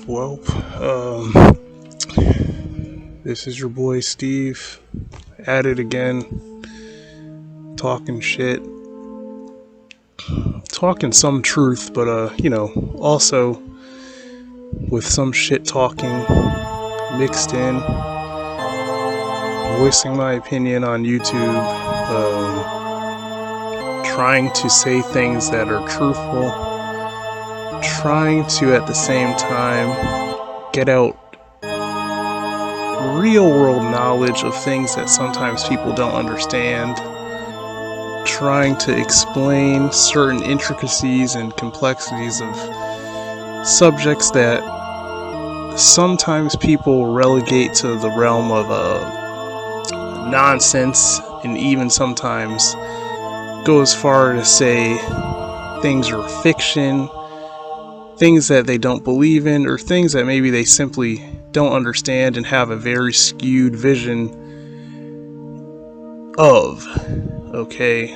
Well, this is your boy Steve, at it again, talking shit, talking some truth, but also with some shit talking mixed in, voicing my opinion on YouTube, trying to say things that are truthful, trying to at the same time get out real world knowledge of things that sometimes people don't understand, trying to explain certain intricacies and complexities of subjects that sometimes people relegate to the realm of nonsense, and even sometimes go as far to say things are fiction, things that they don't believe in, or things that maybe they simply don't understand and have a very skewed vision of. Okay,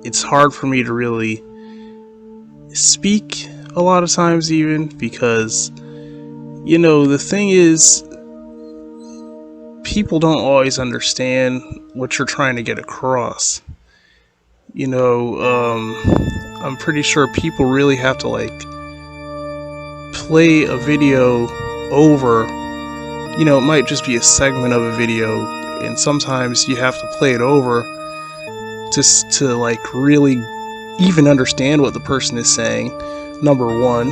it's hard for me to really speak a lot of times, even because, the thing is, people don't always understand what you're trying to get across. I'm pretty sure people really have to play a video over. It might just be a segment of a video, and sometimes you have to play it over just to really even understand what the person is saying, number one.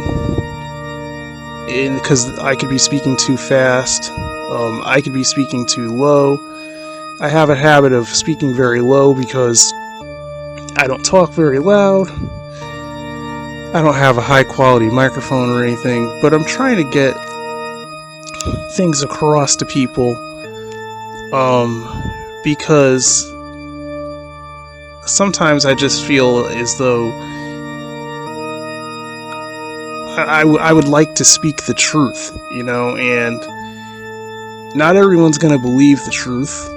And because I could be speaking too fast, I could be speaking too low. I have a habit of speaking very low because I don't talk very loud. I don't have a high quality microphone or anything, but I'm trying to get things across to people, because sometimes I just feel as though I would like to speak the truth, and not everyone's gonna believe the truth.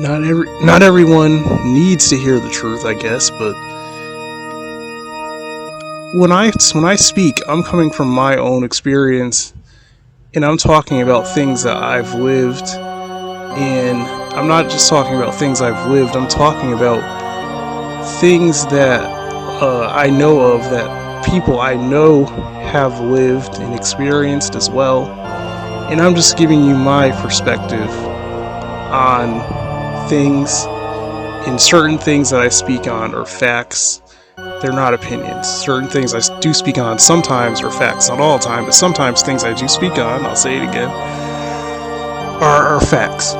Not everyone needs to hear the truth, I guess, but when I speak, I'm coming from my own experience, and I'm talking about things that I've lived, and I'm not just talking about things I've lived, I'm talking about things that I know of, that people I know have lived and experienced as well, and I'm just giving you my perspective on things, and certain things that I speak on are facts. They're not opinions. Certain things I do speak on sometimes are facts, not all the time, but sometimes things I do speak on, I'll say it again, are facts.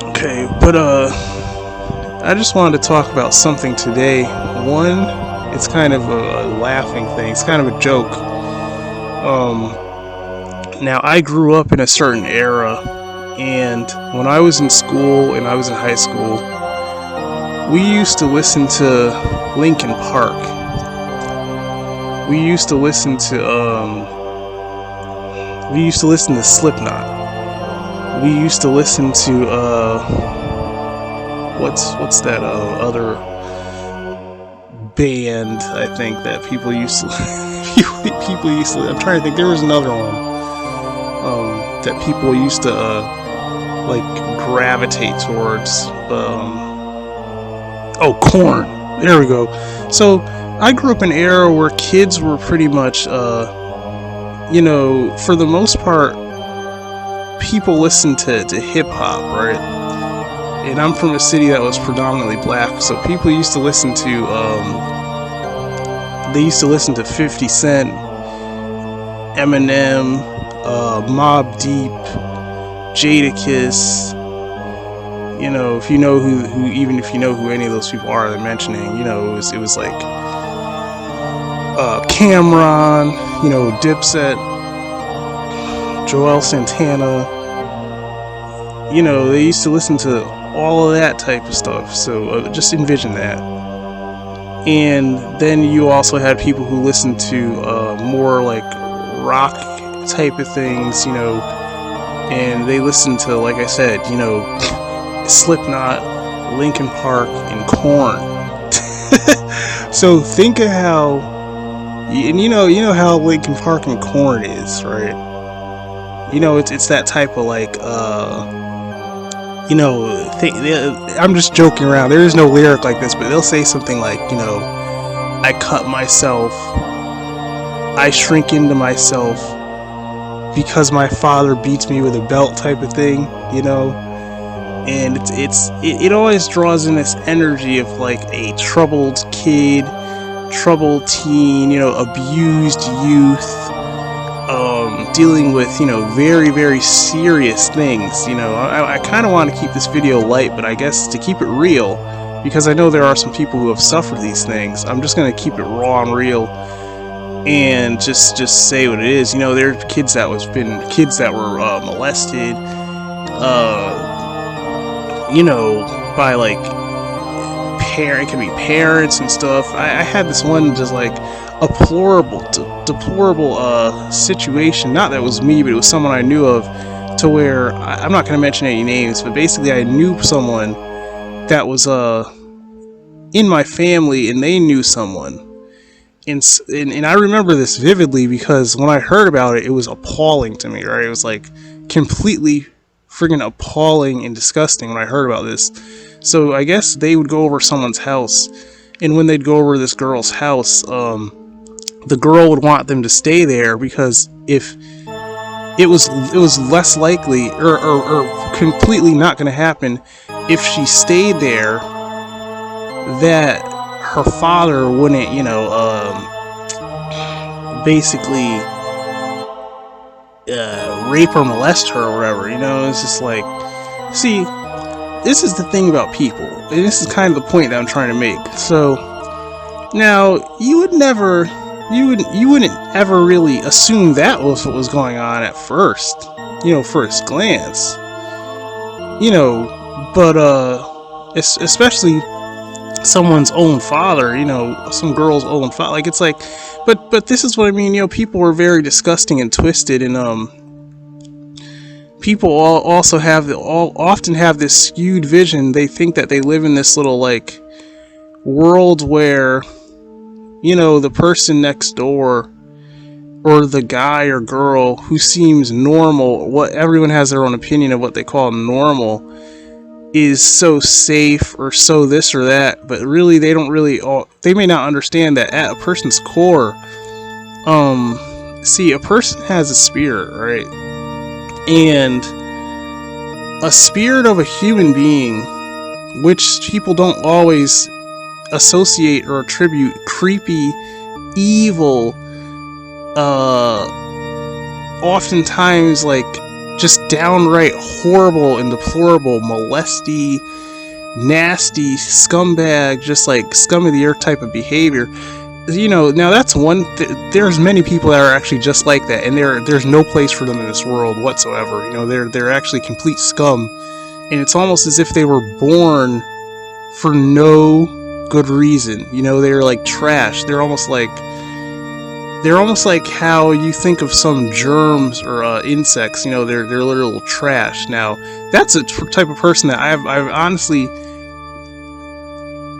Okay, but I just wanted to talk about something today. One, it's kind of a laughing thing, it's kind of a joke. Now, I grew up in a certain era, and when I was in school and I was in high school, we used to listen to Linkin Park. We used to listen to SLIPKNOT. We used to listen to what's that other band, I think, that people used to I'm trying to think, there was another one that people used to gravitate towards. KORN. There we go. So I grew up in an era where kids were pretty much, for the most part, people listened to hip hop, right? And I'm from a city that was predominantly black, so people used to listen to, 50 Cent, Eminem, Mobb Deep, Jadakiss. If you know who even if you know who any of those people are they're mentioning, it was like Cameron, Dipset, Joel Santana. They used to listen to all of that type of stuff. So just envision that. And then you also had people who listened to more like rock type of things, and they listened to, like I said, SLIPKNOT, LINKINPARK, and KORN. So think of how, and you know how Linkin Park and KORN is, right? You know, it's that type of like, you know, I'm just joking around. There is no lyric like this, but they'll say something like, you know, I cut myself, I shrink into myself because my father beats me with a belt, type of thing, you know. And it always draws in this energy of like a troubled kid, troubled teen, you know, abused youth, dealing with, you know, very, very serious things. You know, I kind of want to keep this video light, but I guess to keep it real, because I know there are some people who have suffered these things, I'm just going to keep it raw and real and just say what it is. You know, there are kids that were molested, you know, by like it can be parents and stuff. I had this one just like deplorable situation. Not that it was me, but it was someone I knew of, to where I'm not going to mention any names, but basically I knew someone that was in my family, and they knew someone, and I remember this vividly because when I heard about it, it was appalling to me. Right, it was like completely friggin' appalling and disgusting when I heard about this. So I guess they would go over someone's house, and when they'd go over this girl's house, the girl would want them to stay there because if it was less likely or completely not going to happen if she stayed there, that her father wouldn't, you know, basically rape or molest her or whatever. You know, it's just like, see, this is the thing about people, and this is kind of the point that I'm trying to make. So now you wouldn't ever really assume that was what was going on at first, you know, first glance, you know, but especially someone's own father, you know, some girl's own father. Like, it's like, but this is what I mean. You know, people are very disgusting and twisted, and people also often have this skewed vision. They think that they live in this little like world where, you know, the person next door, or the guy or girl who seems normal, what everyone has their own opinion of what they call normal, is so safe or so this or that, but really they may not understand that at a person's core, see, a person has a spirit, right? And a spirit of a human being, which people don't always associate or attribute creepy, evil, oftentimes like just downright horrible and deplorable, molesty, nasty, scumbag, just like scum of the earth type of behavior. You know, now that's one. There's many people that are actually just like that, and there's no place for them in this world whatsoever. You know, they're actually complete scum, and it's almost as if they were born for no good reason. You know, they're like trash. They're almost like how you think of some germs or insects. You know, they're literal trash. Now, that's a type of person that I've honestly,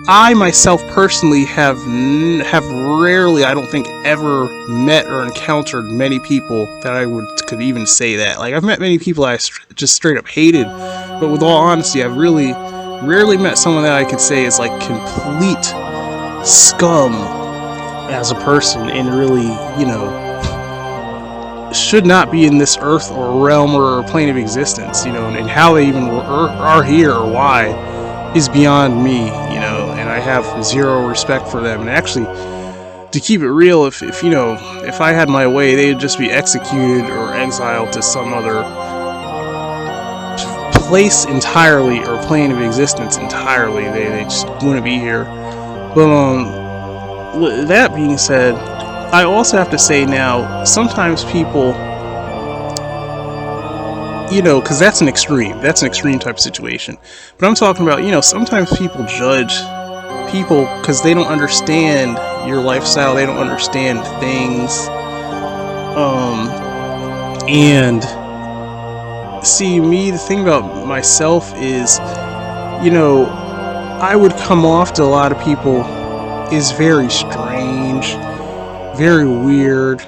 I myself personally have rarely, I don't think, ever met or encountered many people that I could even say that. Like, I've met many people I just straight up hated, but with all honesty, I've really rarely met someone that I could say is like complete scum as a person, and really, you know, should not be in this earth or realm or plane of existence, you know, and how they even are here or why is beyond me, you know, and I have zero respect for them. And actually, to keep it real, if you know, if I had my way, they'd just be executed or exiled to some other place entirely, or plane of existence entirely. They just wouldn't be here. But with that being said, I also have to say now, sometimes people, you know, because that's an extreme type of situation, but I'm talking about, you know, sometimes people judge people because they don't understand your lifestyle, they don't understand things, and see, me, the thing about myself is, you know, I would come off to a lot of people is very strange, very weird,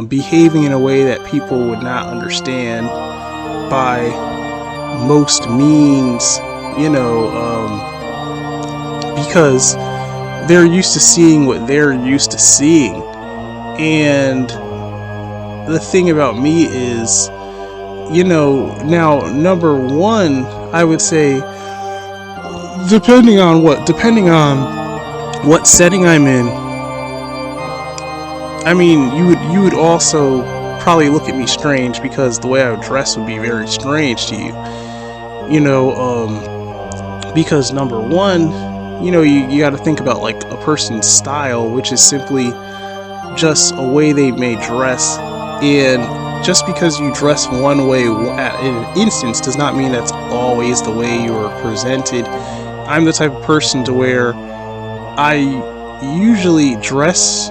behaving in a way that people would not understand by most means, because they're used to seeing what they're used to seeing. And the thing about me is, now, number one, I would say, depending on what setting I'm in, I mean, you would also probably look at me strange, because the way I would dress would be very strange to you. Because number one, you got to think about like a person's style, which is simply just a way they may dress. And just because you dress one way at an instance does not mean that's always the way you are presented. I'm the type of person to where I usually dress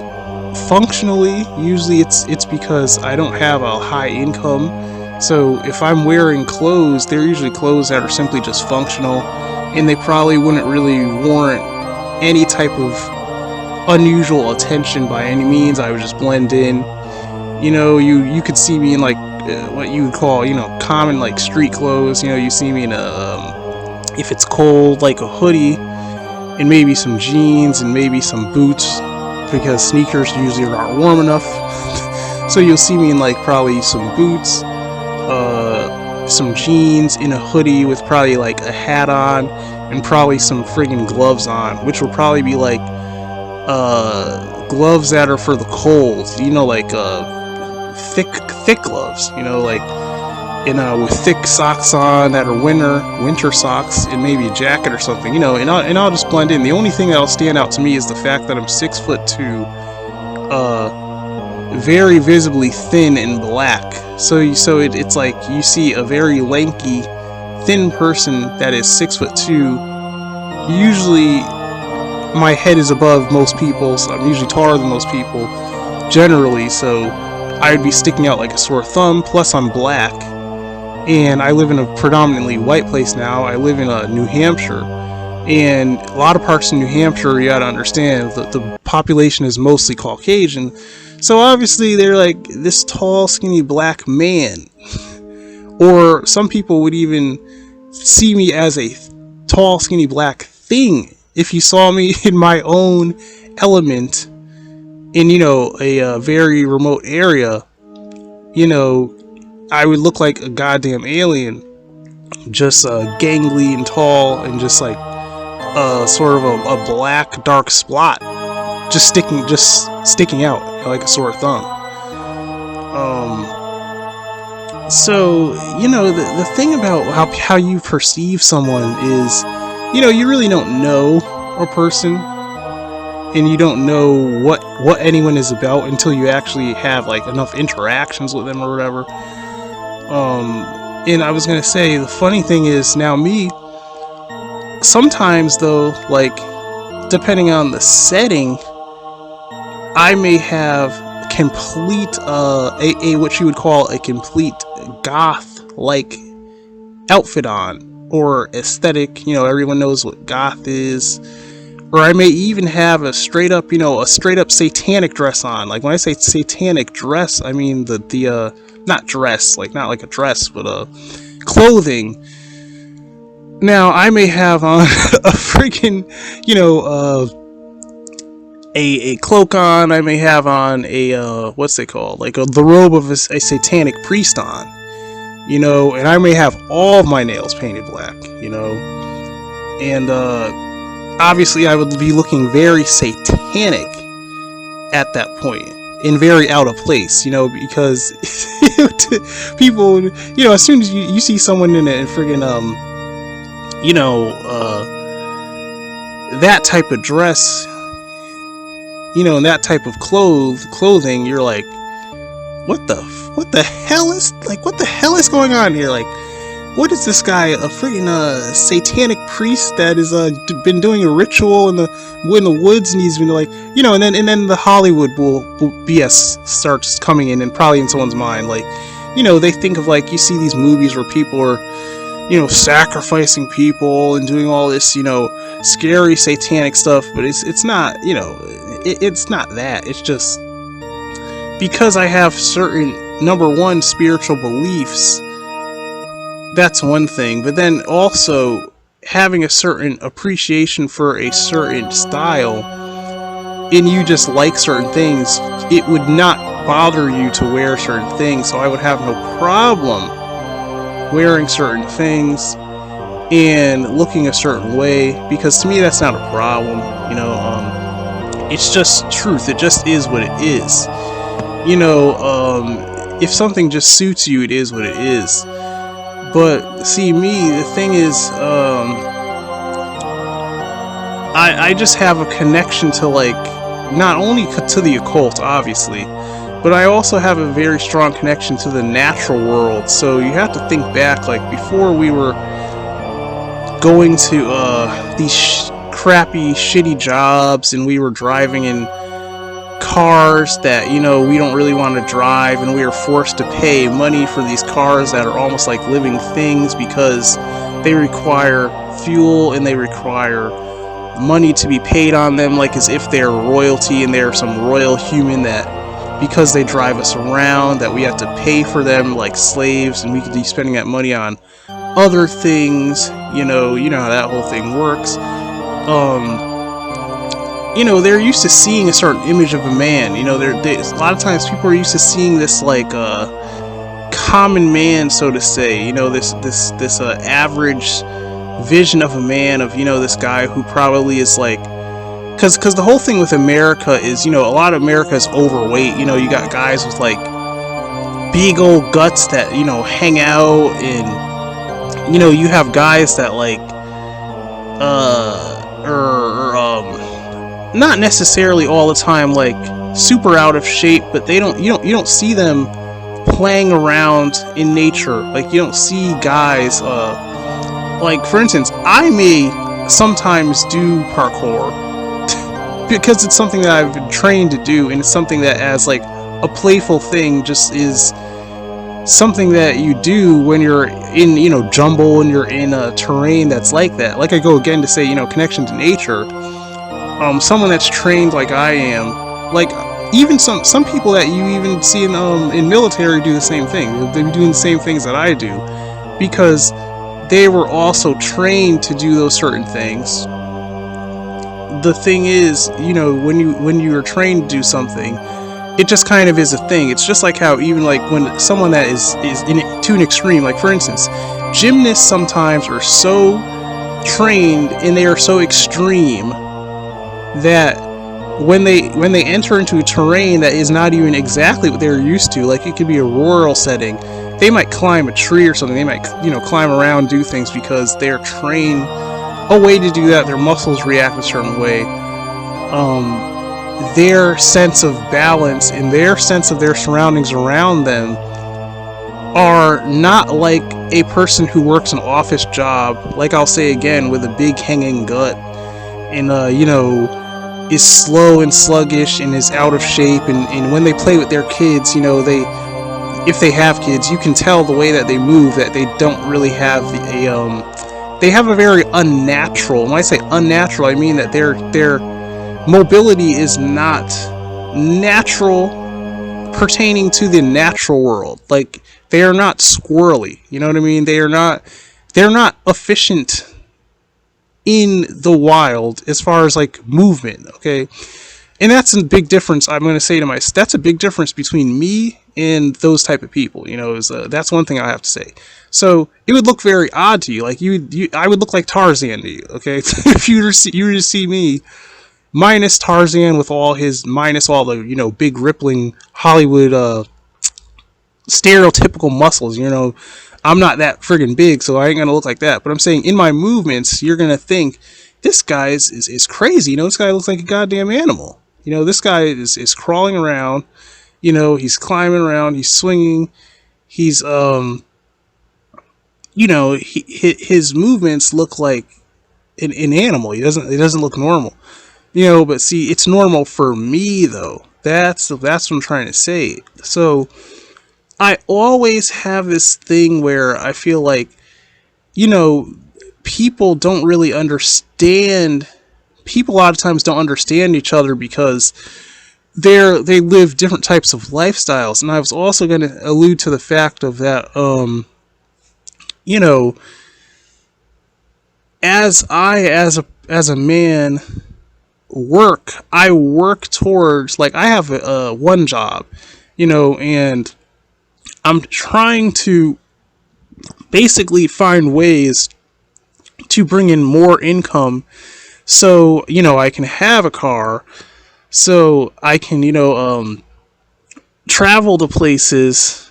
functionally. Usually it's because I don't have a high income. So if I'm wearing clothes, they're usually clothes that are simply just functional, and they probably wouldn't really warrant any type of unusual attention by any means. I would just blend in. You could see me in like what you would call, common like street clothes. You see me in if it's cold, like a hoodie, and maybe some jeans and maybe some boots, because sneakers usually aren't warm enough. So you'll see me in like probably some boots, some jeans, in a hoodie with probably like a hat on, and probably some friggin' gloves on, which will probably be like gloves that are for the cold, like thick gloves, with thick socks on that are winter socks, and maybe a jacket or something, and I'll just blend in. The only thing that'll stand out to me is the fact that I'm 6'2", very visibly thin and black. So it's like you see a very lanky, thin person that is 6'2". Usually, my head is above most people, so I'm usually taller than most people, generally. So I'd be sticking out like a sore thumb. Plus, I'm black, and I live in a predominantly white place now. I live in New Hampshire, and a lot of parts in New Hampshire, you gotta understand, the population is mostly Caucasian. So obviously they're like this tall, skinny black man. Or some people would even see me as a tall, skinny black thing. If you saw me in my own element in, a very remote area, I would look like a goddamn alien. Just gangly and tall, and just like sort of a black dark spot just sticking out like a sore thumb. So the thing about how you perceive someone is, you really don't know a person, and you don't know what anyone is about until you actually have like enough interactions with them or whatever. And I was gonna say, the funny thing is, now me, sometimes though, like depending on the setting, I may have complete what you would call a complete goth like outfit on, or aesthetic. Everyone knows what goth is. Or I may even have a straight up satanic dress on. Like when I say satanic dress, I mean the not dress, like not like a dress, but clothing. Now I may have on a freaking a cloak on. I may have on a what's it called, like the robe of a satanic priest on, and I may have all of my nails painted black, and obviously I would be looking very satanic at that point, and very out of place, because people, as soon as you see someone in a friggin' that type of dress, and that type of clothing, you're like, what the hell is going on here? Like, what is this guy, a freaking satanic priest that has been doing a ritual in the woods, and he's been like, and then the Hollywood BS starts coming in, and probably in someone's mind, like, they think of, like, you see these movies where people are, sacrificing people and doing all this, scary satanic stuff, but it's not, you know, it's not that. It's just because I have certain, number one, spiritual beliefs. That's one thing, but then also having a certain appreciation for a certain style, and you just like certain things, it would not bother you to wear certain things, so I would have no problem wearing certain things and looking a certain way, because to me that's not a problem, you know. It's just truth. It just is what it is, you know. If something just suits you, it is what it is. But see, me, the thing is, I just have a connection to, like, not only to the occult, obviously, but I also have a very strong connection to the natural world. So you have to think back, like, before we were going to these crappy, shitty jobs, and we were driving in cars that, you know, we don't really want to drive, and we are forced to pay money for these cars that are almost like living things because they require fuel and they require money to be paid on them, like as if they're royalty and they're some royal human, that because they drive us around that we have to pay for them like slaves, and we could be spending that money on other things. You know how that whole thing works. You know, they're used to seeing a certain image of a man. You know, a lot of times people are used to seeing this, like, common man, so to say. You know, this average vision of a man, of, you know, this guy who probably is like, because the whole thing with America is, you know, a lot of America is overweight. You know, you got guys with like big old guts that, you know, hang out, and, you know, you have guys that like not necessarily all the time like super out of shape, but you don't see them playing around in nature. Like, you don't see guys like, for instance, I may sometimes do parkour because it's something that I've been trained to do, and it's something that, as like a playful thing, just is something that you do when you're in, you know, jungle, and you're in a terrain that's like that. Like, I go again to say, you know, connection to nature. Someone that's trained like I am, like, even some people that you even see in military do the same thing. They're doing the same things that I do because they were also trained to do those certain things. The thing is, you know, when you are trained to do something, it just kind of is a thing. It's just like how, even like when someone that is to an extreme, like for instance, gymnasts sometimes are so trained and they are so extreme that when they enter into a terrain that is not even exactly what they're used to, like it could be a rural setting, they might climb a tree or something, they might, you know, climb around, do things because they're trained a way to do that. Their muscles react a certain way. Their sense of balance and their sense of their surroundings around them are not like a person who works an office job, like I'll say again, with a big hanging gut, and you know, is slow and sluggish and is out of shape, and when they play with their kids, you know, if they have kids, you can tell the way that they move that they don't really have they have a very unnatural, when I say unnatural, I mean that their mobility is not natural pertaining to the natural world. Like, they are not squirrely, you know what I mean? They're not efficient in the wild as far as like movement, okay? And that's a big difference. I'm going to say to myself, that's a big difference between me and those type of people, you know. That's one thing I have to say. So it would look very odd to you, like I would look like Tarzan to you, okay? If you were to see me minus Tarzan with minus all the, you know, big rippling Hollywood stereotypical muscles, you know. I'm not that friggin' big, so I ain't gonna look like that. But I'm saying, in my movements, you're gonna think, this guy is crazy. You know, this guy looks like a goddamn animal. You know, this guy is crawling around. You know, he's climbing around. He's swinging. He's you know, his movements look like an animal. It doesn't look normal. You know, but see, it's normal for me though. That's what I'm trying to say. So I always have this thing where I feel like, you know, people don't really understand. People a lot of times don't understand each other because they live different types of lifestyles. And I was also going to allude to the fact of that, you know, as a man I work towards, like, I have one job, you know, and I'm trying to basically find ways to bring in more income so, you know, I can have a car, so I can, you know, travel to places,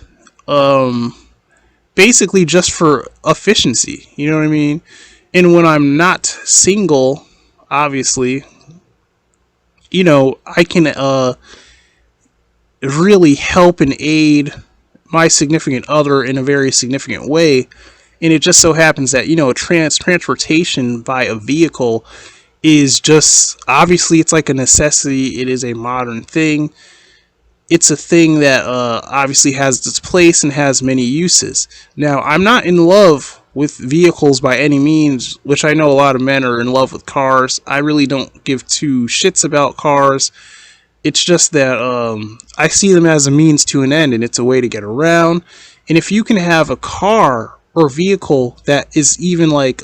basically just for efficiency, you know what I mean? And when I'm not single, obviously, you know, I can really help and aid my significant other in a very significant way. And it just so happens that, you know, transportation by a vehicle is just, obviously, it's like a necessity. It is a modern thing. It's a thing that obviously has its place and has many uses. Now, I'm not in love with vehicles by any means, which I know a lot of men are in love with cars. I really don't give two shits about cars. It's just that I see them as a means to an end, and it's a way to get around. And if you can have a car or vehicle that is even like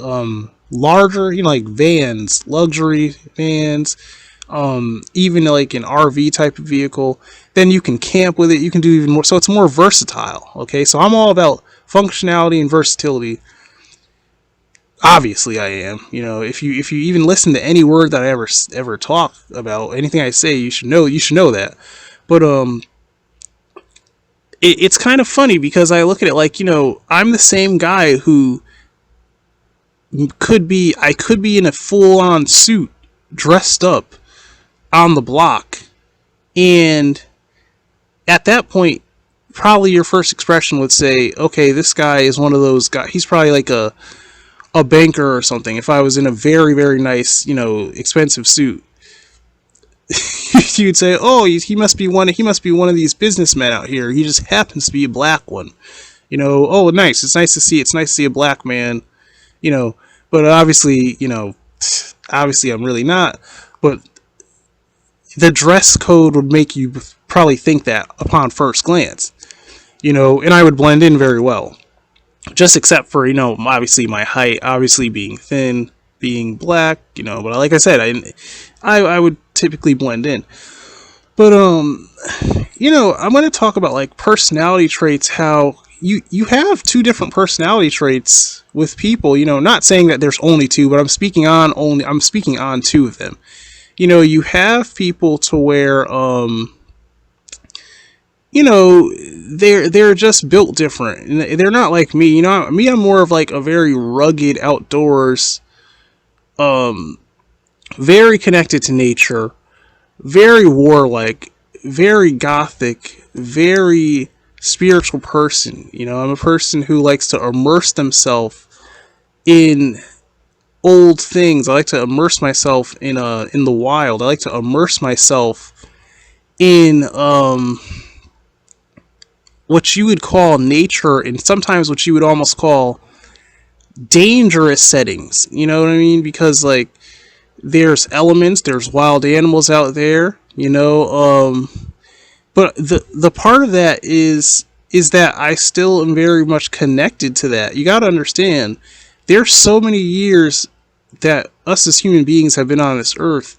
larger, you know, like vans, luxury vans, even like an RV type of vehicle, then you can camp with it. You can do even more. So it's more versatile. Okay, so I'm all about functionality and versatility. Obviously, I am. You know, if you even listen to any word that I ever talk about, anything I say, you should know that. But it's kind of funny because I look at it like, you know, I'm the same guy who I could be in a full-on suit, dressed up on the block, and at that point, probably your first expression would say, okay, this guy is one of those guys. He's probably like a banker or something. If I was in a very, very nice, you know, expensive suit, you'd say, oh, he must be one of these businessmen out here. He just happens to be a black one. You know, oh, nice. It's nice to see a black man, you know, but obviously, you know, obviously I'm really not, but the dress code would make you probably think that upon first glance, you know, and I would blend in very well. Just except for, you know, obviously my height, obviously being thin, being black, you know, but like I said, I would typically blend in. But, you know, I'm going to talk about, like, personality traits, how you have two different personality traits with people, you know, not saying that there's only two, but I'm speaking on two of them. You know, you have people to where, you know, they're just built different. They're not like me. You know, I'm more of like a very rugged outdoors, very connected to nature, very warlike, very gothic, very spiritual person. You know, I'm a person who likes to immerse themselves in old things. I like to immerse myself in the wild. I like to immerse myself in what you would call nature, and sometimes what you would almost call dangerous settings. You know what I mean? Because, like, there's elements, there's wild animals out there, you know, but the part of that is that I still am very much connected to that. You got to understand, there's so many years that us as human beings have been on this earth,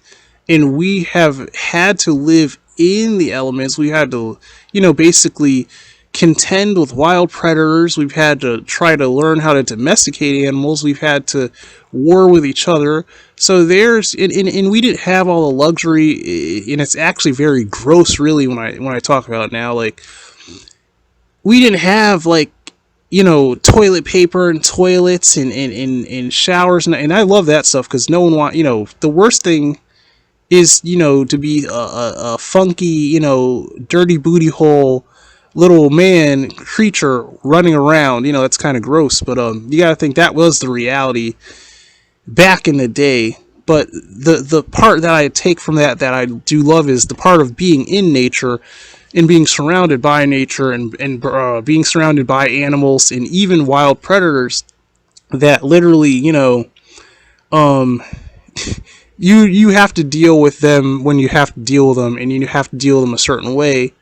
and we have had to live in the elements. We had to, you know, basically contend with wild predators. We've had to try to learn how to domesticate animals. We've had to war with each other. So there's, and we didn't have all the luxury, and it's actually very gross, really, when I talk about it now. Like, we didn't have, like, you know, toilet paper and toilets and showers, and I love that stuff, because no one you know, the worst thing is, you know, to be a funky, you know, dirty booty hole little man creature running around. You know, that's kind of gross, but you gotta think that was the reality back in the day. But the part that I take from that I do love is the part of being in nature and being surrounded by nature and being surrounded by animals and even wild predators. that literally, um, you have to deal with them when you have to deal with them, and you have to deal with them a certain way,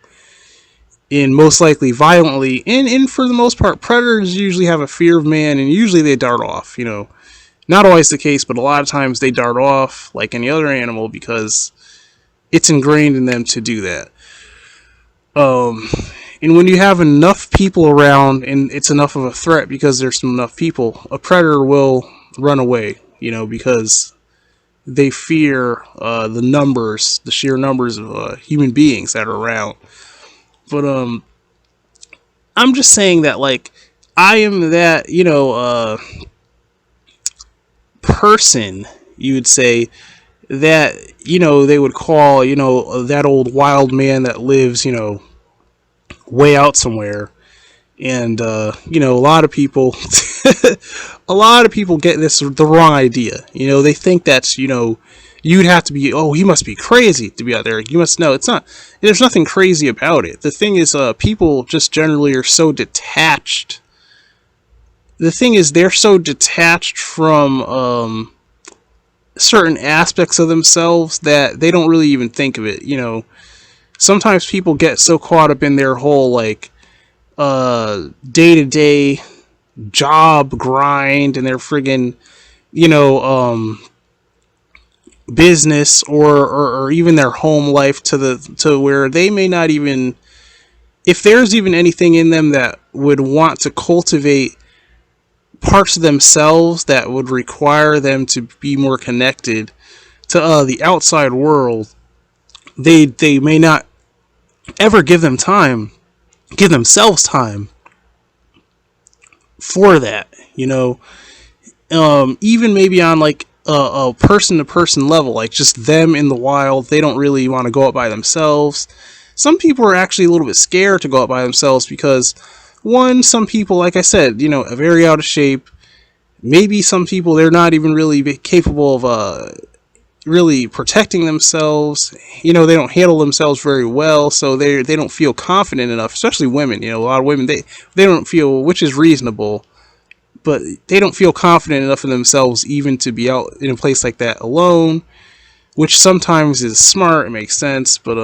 and most likely violently. And for the most part, predators usually have a fear of man, and usually they dart off. Not always the case, but a lot of times they dart off like any other animal because it's ingrained in them to do that. Um, and when you have enough people around and it's enough of a threat because there's enough people, a predator will run away, because they fear the sheer numbers of human beings that are around. But I'm just saying that, like, I am that, person, you would say, that, they would call, that old wild man that lives, way out somewhere. And a lot of people a lot of people get this the wrong idea. They think that's, you'd have to be, oh, he must be crazy to be out there. You must know it's not. There's nothing crazy about it. The thing is, people just generally are so detached. The thing is, they're so detached from certain aspects of themselves that they don't really even think of it. Sometimes people get so caught up in their whole, like, day-to-day job grind and their friggin', business, or even their home life, to where they may not even, if there's even anything in them that would want to cultivate parts of themselves that would require them to be more connected to the outside world, they may not ever give themselves time for that. Even maybe on, like, a person to person level, like just them in the wild, they don't really want to go out by themselves. Some people are actually a little bit scared to go out by themselves because, one, some people, like I said, are very out of shape. Maybe some people, they're not even really capable of really protecting themselves. They don't handle themselves very well, so they don't feel confident enough. Especially women. A lot of women, they don't feel, which is reasonable, but they don't feel confident enough in themselves even to be out in a place like that alone, which sometimes is smart. It makes sense, but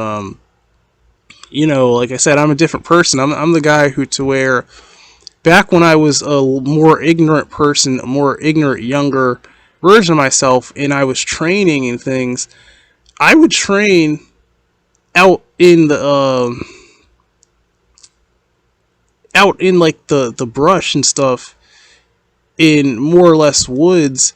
like I said, I'm a different person. I'm the guy who, to where, back when I was a more ignorant person, a more ignorant younger version of myself, and I was training and things, I would train out in the out in, like, the brush and stuff, in more or less woods,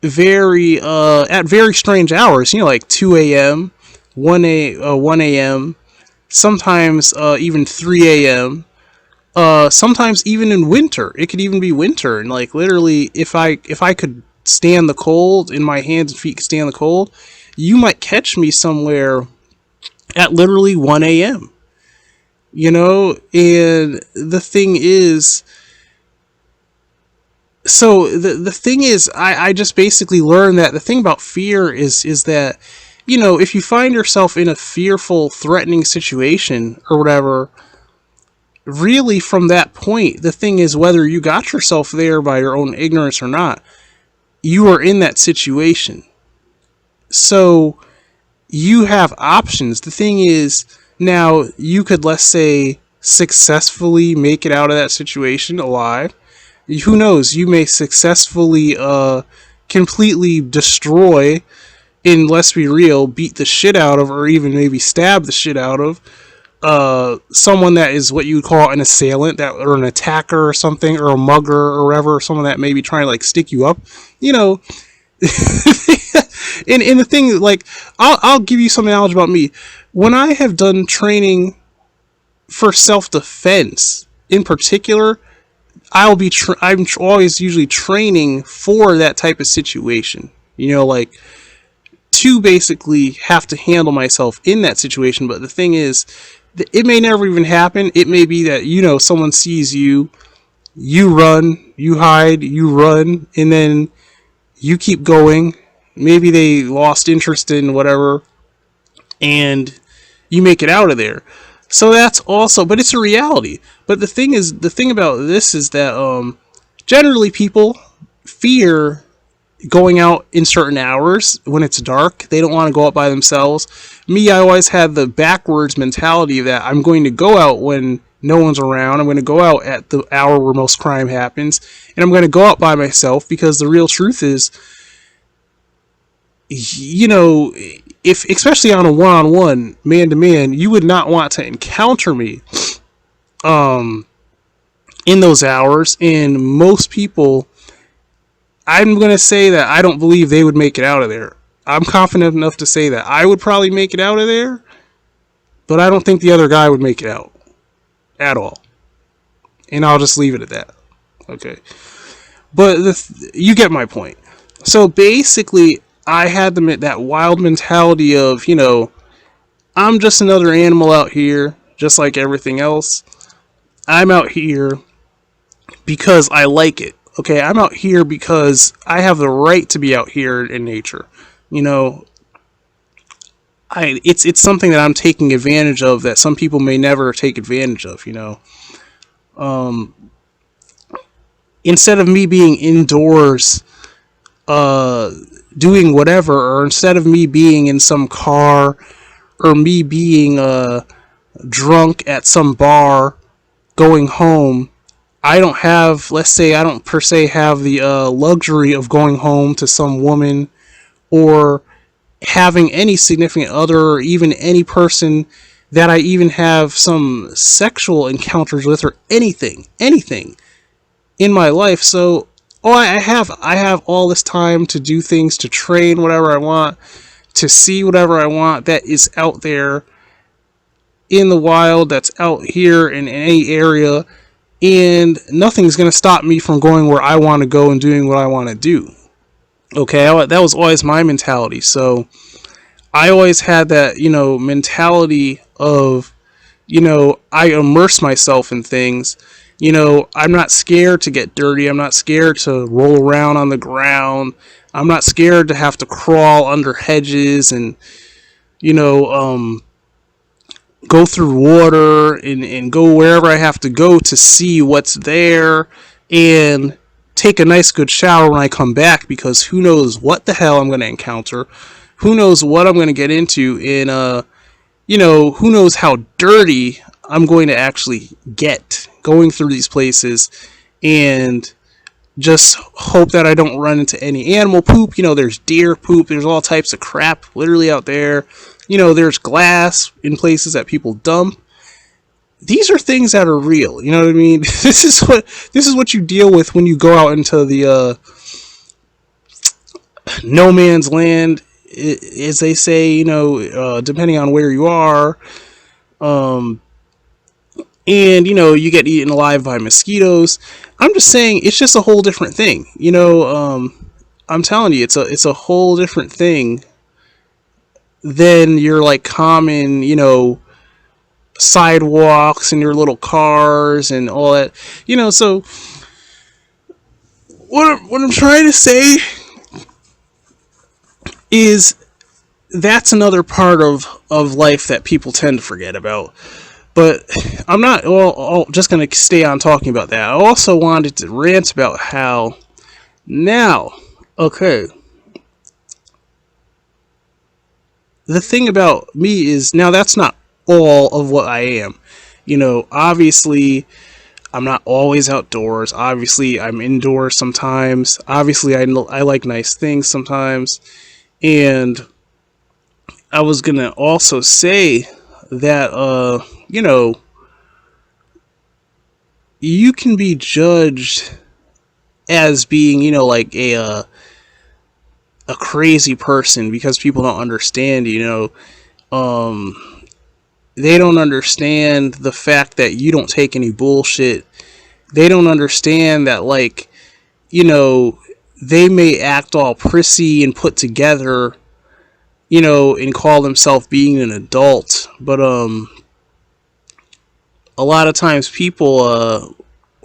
very at very strange hours, like 2 a.m, 1 a.m, sometimes even 3 a.m, sometimes even in winter. It could even be winter, and, like, literally, if I could stand the cold, and my hands and feet could stand the cold, you might catch me somewhere at literally 1 a.m. And the thing is, so the thing is, I just basically learned that the thing about fear is that, if you find yourself in a fearful, threatening situation or whatever, really, from that point, the thing is, whether you got yourself there by your own ignorance or not, you are in that situation. So you have options. The thing is, now you could, let's say, successfully make it out of that situation alive. Who knows? You may successfully completely destroy, and, let's be real, beat the shit out of, or even maybe stab the shit out of someone that is what you would call an assailant, that, or an attacker or something, or a mugger or whatever, or someone that may be trying to, like, stick you up. And the thing, like, I'll give you some knowledge about me. When I have done training for self-defense, in particular, I'm always usually training for that type of situation. Like, to basically have to handle myself in that situation. But the thing is, it may never even happen. It may be that, someone sees you, you run, you hide, you run, and then you keep going. Maybe they lost interest in whatever, and you make it out of there. So that's also, but it's a reality. But the thing about this is that, generally people fear going out in certain hours when it's dark. They don't want to go out by themselves. Me, I always had the backwards mentality that I'm going to go out when no one's around. I'm going to go out at the hour where most crime happens, and I'm going to go out by myself, because the real truth is, you know, if especially on a one-on-one, man-to-man, you would not want to encounter me in those hours. And most people, I'm going to say that I don't believe they would make it out of there. I'm confident enough to say that I would probably make it out of there, but I don't think the other guy would make it out at all. And I'll just leave it at that. Okay. But you get my point. So basically, I had that wild mentality of, you know, I'm just another animal out here, just like everything else. I'm out here because I like it. Okay, I'm out here because I have the right to be out here in nature. You know, it's something that I'm taking advantage of that some people may never take advantage of. You know, instead of me being indoors, doing whatever, or instead of me being in some car, or me being drunk at some bar, going home, I don't have, let's say, I don't per se have the luxury of going home to some woman, or having any significant other, or even any person that I even have some sexual encounters with, or anything in my life. So, I have all this time to do things, to train whatever I want, to see whatever I want that is out there in the wild, that's out here in any area, and nothing's going to stop me from going where I want to go and doing what I want to do. Okay, that was always my mentality. So I always had that, you know, mentality of, you know, I immerse myself in things. You know, I'm not scared to get dirty. I'm not scared to roll around on the ground. I'm not scared to have to crawl under hedges and, you know, go through water and go wherever I have to go to see what's there, and take a nice good shower when I come back, because who knows what the hell I'm going to encounter. Who knows what I'm going to get into, and, you know, who knows how dirty I'm going to actually get going through these places, and just hope that I don't run into any animal poop. You know, there's deer poop, there's all types of crap literally out there. You know, there's glass in places that people dump. These are things that are real. You know what I mean? This is what you deal with when you go out into the no man's land, as they say. You know, depending on where you are, and you know, you get eaten alive by mosquitoes. I'm just saying, it's just a whole different thing. You know, I'm telling you, it's a whole different thing than your like common, you know, sidewalks and your little cars and all that. You know, so what I'm trying to say is that's another part of life that people tend to forget about. But I'm not just going to stay on talking about that. I also wanted to rant about how now, okay, the thing about me is, now that's not all of what I am. You know, obviously, I'm not always outdoors. Obviously, I'm indoors sometimes. Obviously, I like nice things sometimes. And I was going to also say that, you know, you can be judged as being, you know, like a crazy person because people don't understand, you know. They don't understand the fact that you don't take any bullshit. They don't understand that, like, you know, they may act all prissy and put together, you know, and call themselves being an adult. But, a lot of times people,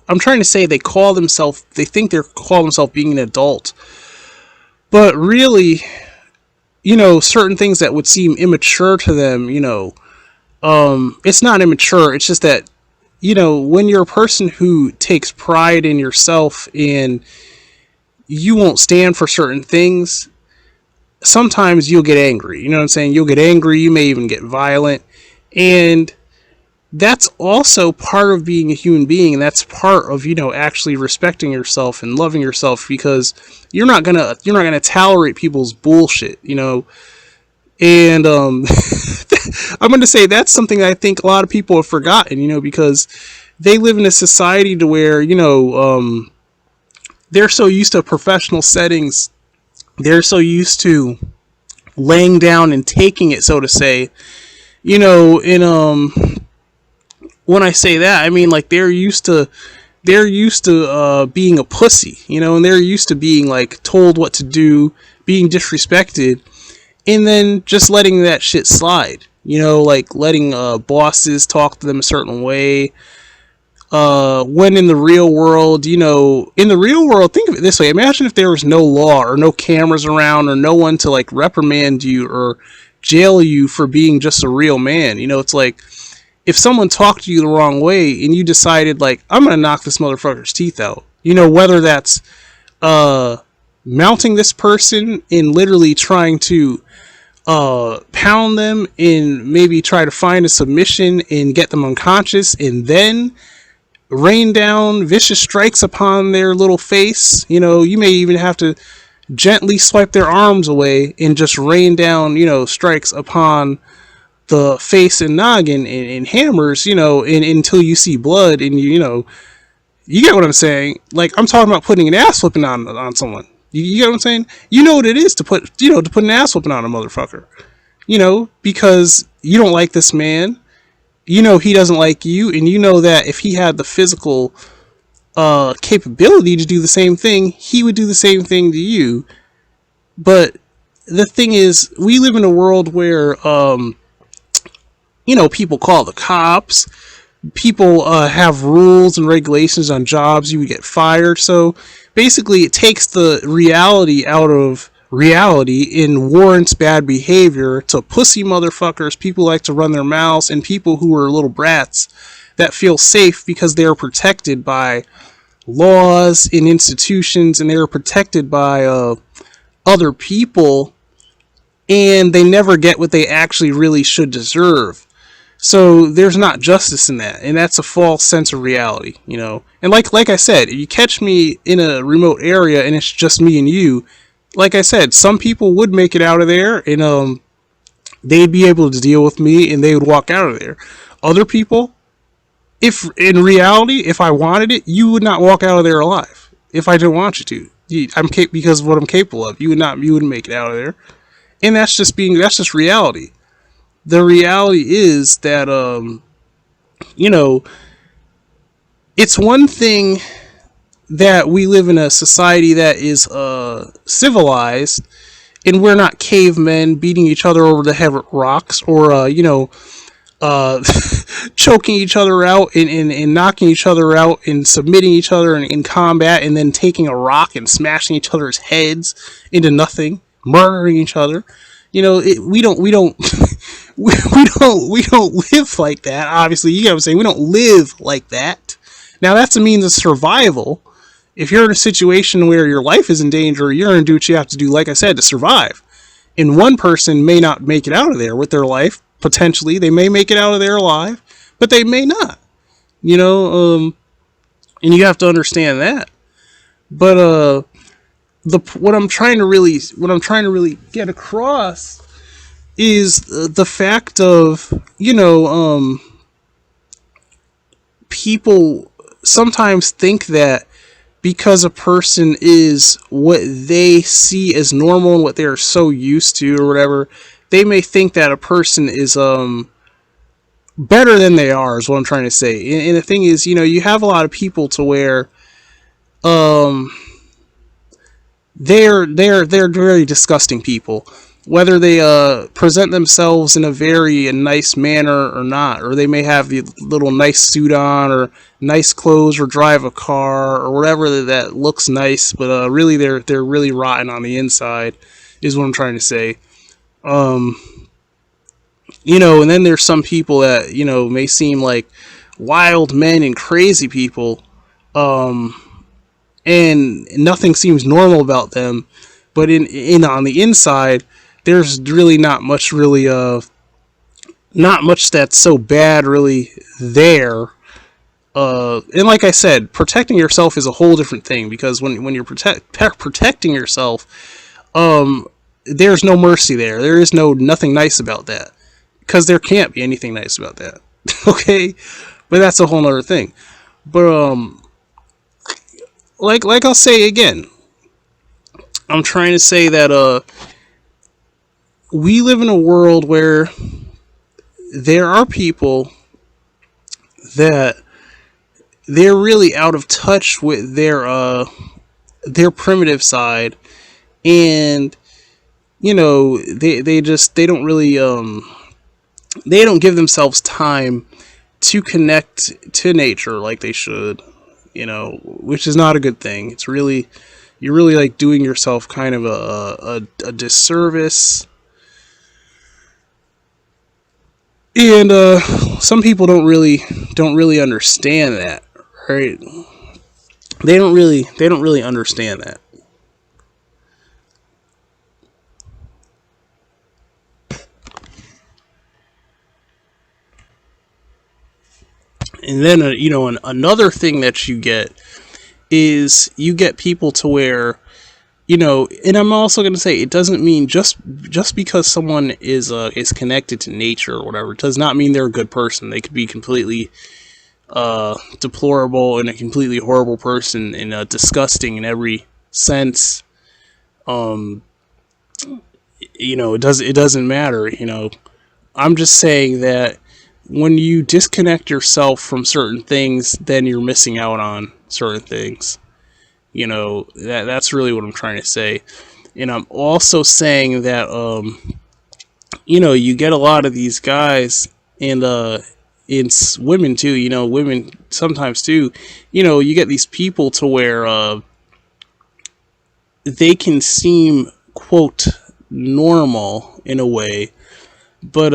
I'm trying to say they think they're calling themselves being an adult. But really, you know, certain things that would seem immature to them, you know, it's not immature. It's just that when you're a person who takes pride in yourself and you won't stand for certain things, sometimes you'll get angry. You know what I'm saying? You'll get angry, you may even get violent. And that's also part of being a human being, and that's part of, actually respecting yourself and loving yourself, because you're not gonna tolerate people's bullshit, and I'm gonna say that's something that I think a lot of people have forgotten, because they live in a society to where, they're so used to professional settings, they're so used to laying down and taking it, so to say, in when I say that, I mean, like, they're used to being a pussy, and they're used to being, like, told what to do, being disrespected, and then just letting that shit slide. Like letting bosses talk to them a certain way. When in the real world, think of it this way: imagine if there was no law or no cameras around or no one to, like, reprimand you or jail you for being just a real man. It's like, if someone talked to you the wrong way and you decided, like, I'm gonna knock this motherfucker's teeth out, whether that's mounting this person and literally trying to pound them and maybe try to find a submission and get them unconscious and then rain down vicious strikes upon their little face. You may even have to gently swipe their arms away and just rain down, strikes upon the face and noggin and hammers, until you see blood, and you get what I'm saying. Like, I'm talking about putting an ass whipping on someone. You get what I'm saying? You know what it is to put an ass whipping on a motherfucker. Because you don't like this man. He doesn't like you, and you know that if he had the physical capability to do the same thing, he would do the same thing to you. But the thing is, we live in a world where people call the cops. People have rules and regulations on jobs. You would get fired. So basically, it takes the reality out of reality and warrants bad behavior to pussy motherfuckers, people who like to run their mouths, and people who are little brats that feel safe because they are protected by laws and institutions, and they are protected by other people, and they never get what they actually really should deserve. So there's not justice in that, and that's a false sense of reality, And like I said, if you catch me in a remote area and it's just me and you, like I said, some people would make it out of there, and they'd be able to deal with me, and they would walk out of there. Other people, if in reality, if I wanted it, you would not walk out of there alive. If I didn't want you to, because of what I'm capable of. You wouldn't make it out of there, and that's just reality. The reality is that, it's one thing that we live in a society that is civilized, and we're not cavemen beating each other over the head with rocks, or choking each other out and knocking each other out and submitting each other in combat, and then taking a rock and smashing each other's heads into nothing, murdering each other. We don't we don't live like that. Obviously, you get what I'm saying. We don't live like that. Now, that's a means of survival. If you're in a situation where your life is in danger, you're going to do what you have to do, like I said, to survive. And one person may not make it out of there with their life. Potentially, they may make it out of there alive, but they may not. And you have to understand that. But what I'm trying to really get across is the fact of, people sometimes think that because a person is what they see as normal and what they're so used to or whatever, they may think that a person is better than they are, is what I'm trying to say. And the thing is, you have a lot of people to where they're very disgusting people, whether they present themselves in a very nice manner or not, or they may have the little nice suit on or nice clothes or drive a car or whatever that looks nice, but really they're really rotten on the inside, is what I'm trying to say. And then there's some people that may seem like, wild men and crazy people, and nothing seems normal about them. But in on the inside, there's really not much that's so bad really there. And like I said, protecting yourself is a whole different thing, because when you're protecting yourself, there's no mercy there. There is nothing nice about that, because there can't be anything nice about that. Okay, but that's a whole other thing. But like I'll say again, I'm trying to say that we live in a world where there are people that they're really out of touch with their primitive side, and they don't really they don't give themselves time to connect to nature like they should, which is not a good thing. It's really, you're really like doing yourself kind of a disservice. And some people don't really understand that, right? They don't really understand that. And then another thing that you get is you get people to where, and I'm also going to say, it doesn't mean just because someone is connected to nature or whatever, it does not mean they're a good person. They could be completely deplorable and a completely horrible person and disgusting in every sense. It doesn't matter. I'm just saying that when you disconnect yourself from certain things, then you're missing out on certain things. That's really what I'm trying to say. And I'm also saying that you get a lot of these guys, and it's women too. Women sometimes too. You get these people to where they can seem, quote, normal in a way, but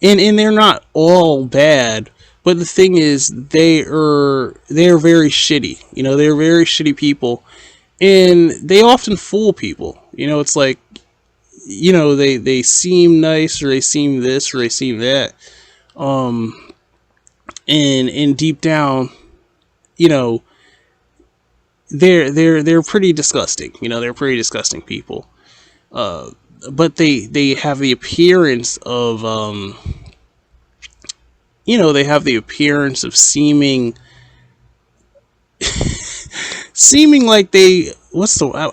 and they're not all bad. But the thing is, they're very shitty. They're very shitty people, and they often fool people. It's like, they seem nice, or they seem this, or they seem that, and deep down, they're pretty disgusting. They're pretty disgusting people. But they have the appearance of they have the appearance of seeming like they, I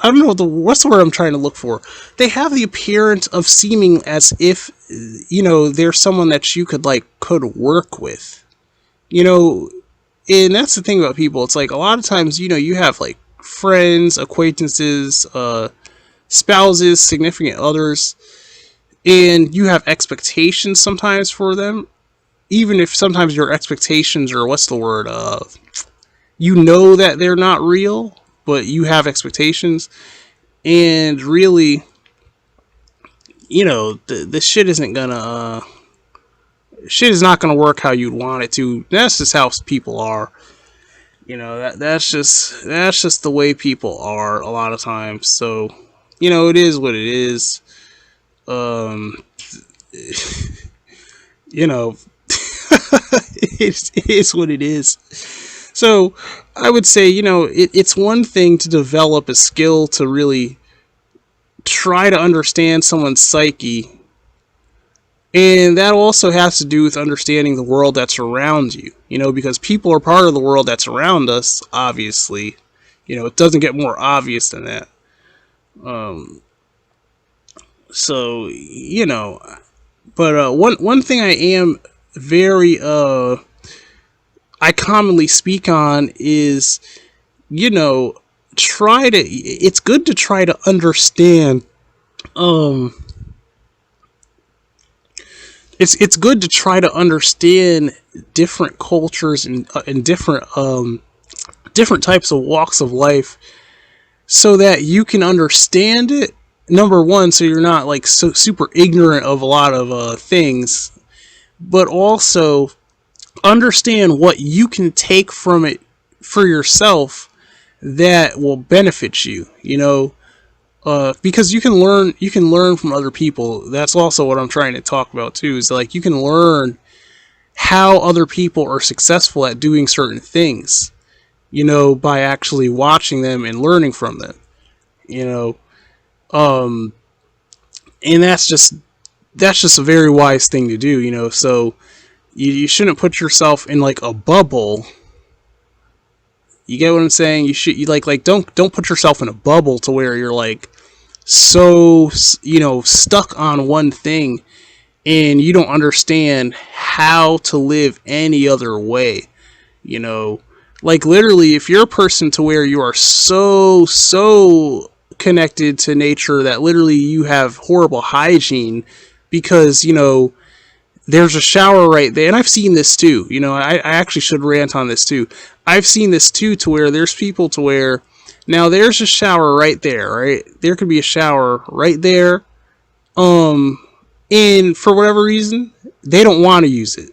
don't know what's the word I'm trying to look for. They have the appearance of seeming as if they're someone that you could work with. And that's the thing about people. It's like, a lot of times, you have like friends, acquaintances, spouses, significant others, and you have expectations sometimes for them, even if sometimes your expectations are, what's the word, that they're not real, but you have expectations. And really, the shit isn't gonna shit is not gonna work how you'd want it to. That's just how people are. That's just the way people are a lot of times. So it is what it is. It is what it is. So I would say, it's one thing to develop a skill to really try to understand someone's psyche, and that also has to do with understanding the world that's around you, because people are part of the world that's around us, obviously. It doesn't get more obvious than that. So, but one thing I am very I commonly speak on is, it's good to try to understand, it's good to try to understand different cultures and different types of walks of life, so that you can understand it. Number one, so you're not like so super ignorant of a lot of things. but also understand what you can take from it for yourself that will benefit you, you know, because you can learn from other people. That's also what I'm trying to talk about too, is like you can learn how other people are successful at doing certain things, you know, by actually watching them and learning from them, you know. um and that's just a very wise thing to do, you know. So you shouldn't put yourself in like a bubble. You get what I'm saying? You like don't put yourself in a bubble to where you're like so, you know, stuck on one thing and you don't understand how to live any other way, you know. Like literally, if you're a person to where you are so connected to nature that literally you have horrible hygiene because, you know, there's a shower right there. And I've seen this too, you know. I actually should rant on this too. I've seen this too, to where there's people to where now there's a shower right there, right? There could be a shower right there. And for whatever reason, they don't want to use it.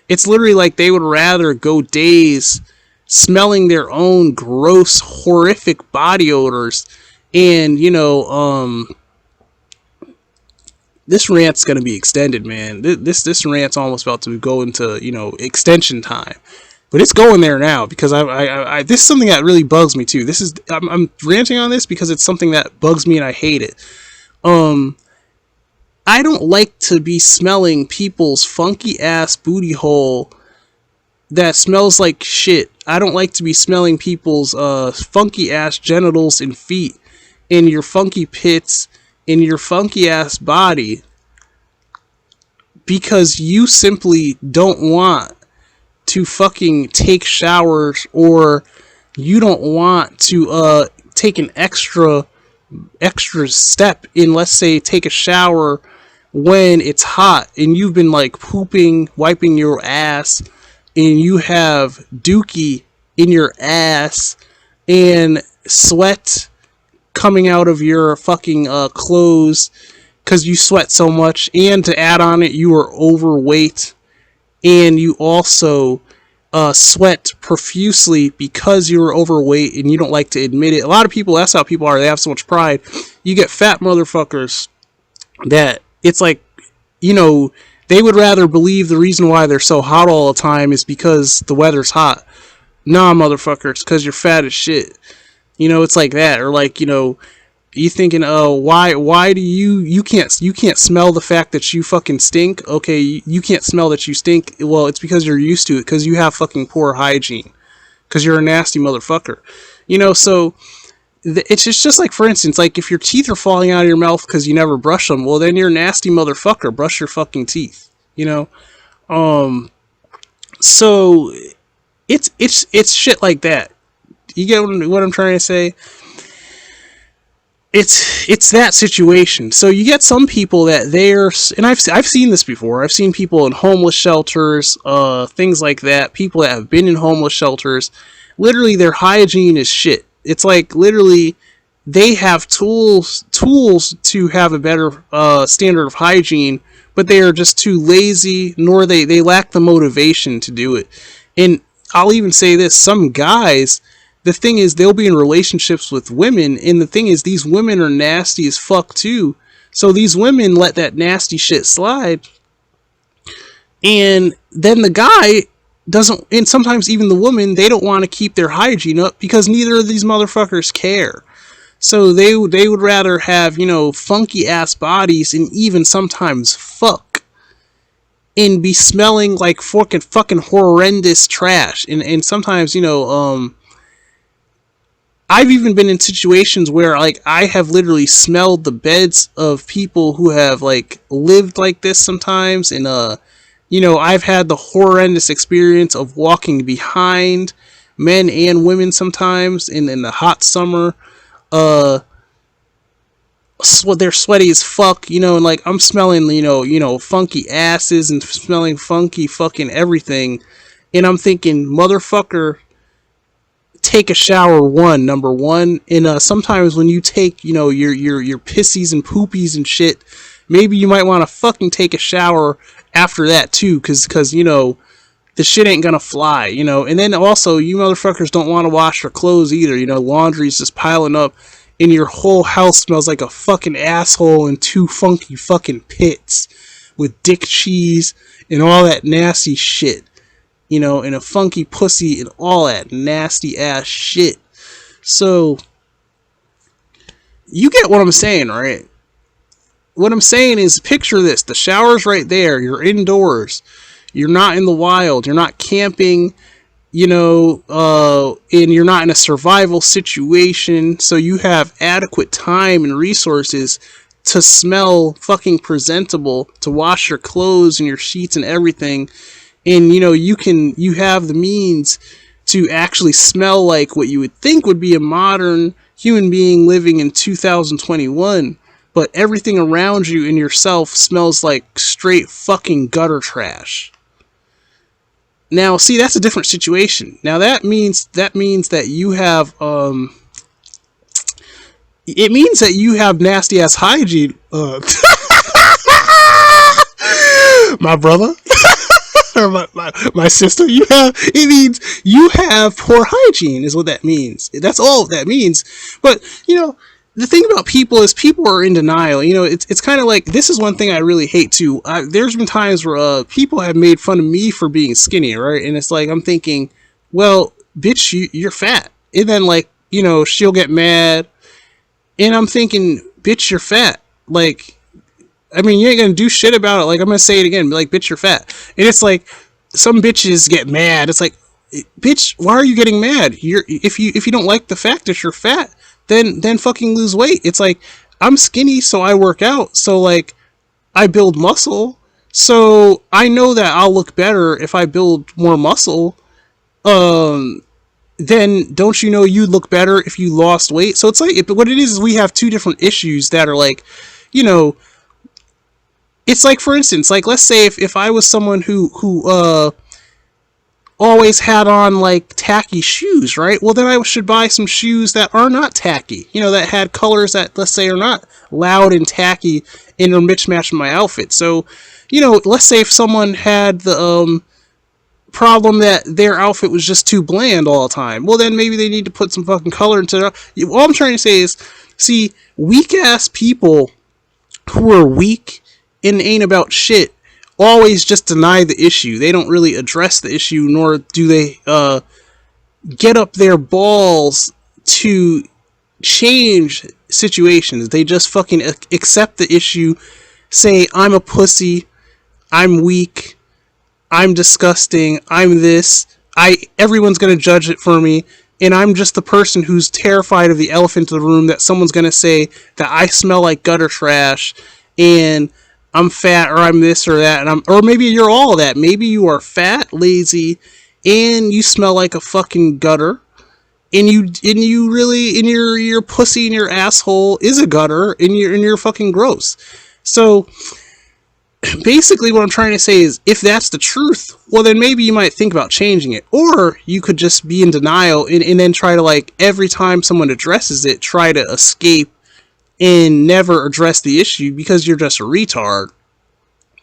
It's literally like they would rather go days smelling their own gross, horrific body odors. And, you know, this rant's gonna be extended, man. This rant's almost about to go into, you know, extension time, but it's going there now because I this is something that really bugs me too. I'm ranting on this because it's something that bugs me and I hate it. I don't like to be smelling people's funky ass booty hole that smells like shit. I don't like to be smelling people's funky ass genitals and feet in your funky pits in your funky ass body because you simply don't want to fucking take showers, or you don't want to take an extra step in, let's say, take a shower when it's hot and you've been like pooping, wiping your ass, and you have dookie in your ass and sweat coming out of your fucking clothes because you sweat so much, and to add on it, you are overweight, and you also sweat profusely because you're overweight and you don't like to admit it. A lot of people, that's how people are. They have so much pride. You get fat motherfuckers that it's like, you know, they would rather believe the reason why they're so hot all the time is because the weather's hot. Nah, motherfuckers, because you're fat as shit. You know, it's like that. Or like, you know, you thinking, oh, why do you can't smell the fact that you fucking stink? Okay, you can't smell that you stink. Well, it's because you're used to it, because you have fucking poor hygiene, because you're a nasty motherfucker. You know, so it's just like, for instance, like if your teeth are falling out of your mouth because you never brush them, well then you're a nasty motherfucker. Brush your fucking teeth. You know, so it's shit like that. You get what I'm trying to say? It's that situation. So you get some people that and I've seen this before. I've seen people in homeless shelters, things like that. People that have been in homeless shelters, literally their hygiene is shit. It's like literally they have tools to have a better standard of hygiene, but they are just too lazy, nor they lack the motivation to do it. And I'll even say this: some guys, the thing is, they'll be in relationships with women, and the thing is, these women are nasty as fuck too. So these women let that nasty shit slide, and then the guy doesn't, and sometimes even the woman, they don't want to keep their hygiene up because neither of these motherfuckers care. So they would rather have, you know, funky ass bodies and even sometimes fuck and be smelling like fucking horrendous trash. And sometimes, you know, I've even been in situations where like I have literally smelled the beds of people who have like lived like this sometimes, and you know, I've had the horrendous experience of walking behind men and women sometimes in the hot summer. They're sweaty as fuck, you know, and like I'm smelling, you know, funky asses and smelling funky fucking everything, and I'm thinking, motherfucker, take a shower, number one. And sometimes when you take, you know, your pissies and poopies and shit, maybe you might want to fucking take a shower after that too, because you know, the shit ain't gonna fly, you know. And then also, you motherfuckers don't want to wash your clothes either, you know. Laundry's just piling up, and your whole house smells like a fucking asshole in two funky fucking pits with dick cheese and all that nasty shit, you know, and a funky pussy and all that nasty ass shit. So, you get what I'm saying, right? What I'm saying is, picture this. The shower's right there. You're indoors. You're not in the wild. You're not camping, you know, and you're not in a survival situation. So you have adequate time and resources to smell fucking presentable, to wash your clothes and your sheets and everything. And, you know, you have the means to actually smell like what you would think would be a modern human being living in 2021. But everything around you and yourself smells like straight fucking gutter trash. Now, see, that's a different situation. Now, that means that you have, it means that you have nasty ass hygiene. My brother, or my sister, it means you have poor hygiene, is what that means. That's all that means. But, you know, the thing about people is people are in denial. You know, it's kind of like, this is one thing I really hate too. There's been times where people have made fun of me for being skinny, right? And it's like, I'm thinking, well, bitch, you're fat. And then, like, you know, she'll get mad. And I'm thinking, bitch, you're fat. Like, I mean, you ain't gonna do shit about it. Like, I'm gonna say it again, like, bitch, you're fat. And it's like, some bitches get mad. It's like, bitch, why are you getting mad? If you don't like the fact that you're fat, then fucking lose weight. It's like, I'm skinny, so I work out. So, like, I build muscle. So I know that I'll look better if I build more muscle. Then don't you know you'd look better if you lost weight? So it's like, what it is we have two different issues that are like, you know, it's like, for instance, like, let's say if I was someone who always had on, like, tacky shoes, right? Well, then I should buy some shoes that are not tacky, you know, that had colors that, let's say, are not loud and tacky and are mismatched in my outfit. So, you know, let's say if someone had the problem that their outfit was just too bland all the time, well, then maybe they need to put some fucking color into it. All I'm trying to say is, see, weak ass people who are weak and ain't about shit always just deny the issue. They don't really address the issue, nor do they get up their balls to change situations. They just fucking accept the issue, say, I'm a pussy, I'm weak, I'm disgusting, I'm this, everyone's gonna judge it for me, and I'm just the person who's terrified of the elephant in the room, that someone's gonna say that I smell like gutter trash, and I'm fat, or I'm this or that, and or maybe you're all of that. Maybe you are fat, lazy, and you smell like a fucking gutter, and you really, and your pussy and your asshole is a gutter, and you're fucking gross. So basically, what I'm trying to say is, if that's the truth, well, then maybe you might think about changing it, or you could just be in denial and then try to, like, every time someone addresses it, try to escape and never address the issue because you're just a retard.